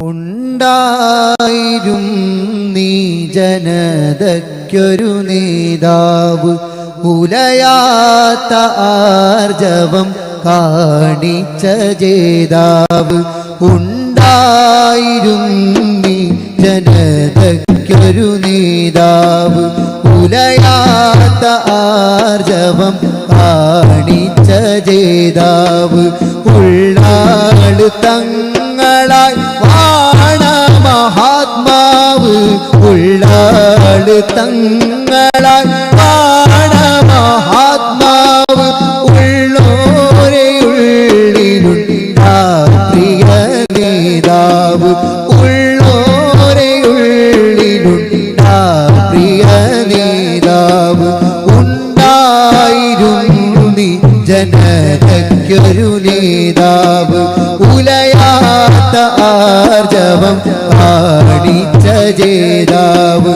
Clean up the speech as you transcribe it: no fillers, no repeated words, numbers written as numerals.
ഉണ്ടായിരുന്നീ ജനതയ്ക്കൊരു നേതാവ്, ഉലയാത്ത ആർജവം കാണിച്ച ജേതാവ്. ഉണ്ടായിരുന്നീ ജനതയ്ക്കൊരു നേതാവ്, ഉലയാത്ത ആർജവം കാണിച്ച ജേതാവ്. ഉള്ളാള് തങ്ങളായി വാണ മഹാത്മാവ്, ഉള്ളാള് തങ്ങളായി വാണ മഹാത്മാവ്. ഉള്ളോരെ ഉള്ളിലുണ്ടാ പ്രിയ നേതാവ്, ഉള്ളോരെ ഉള്ളിലുണ്ടാ പ്രിയ നേതാവ്. ഉണ്ടായിരുന്നി ജനതയ്ക്കൊരു നേതാവ്, ഉലയാത്ത ആർജവം കാണിച്ച ജേതാവ്.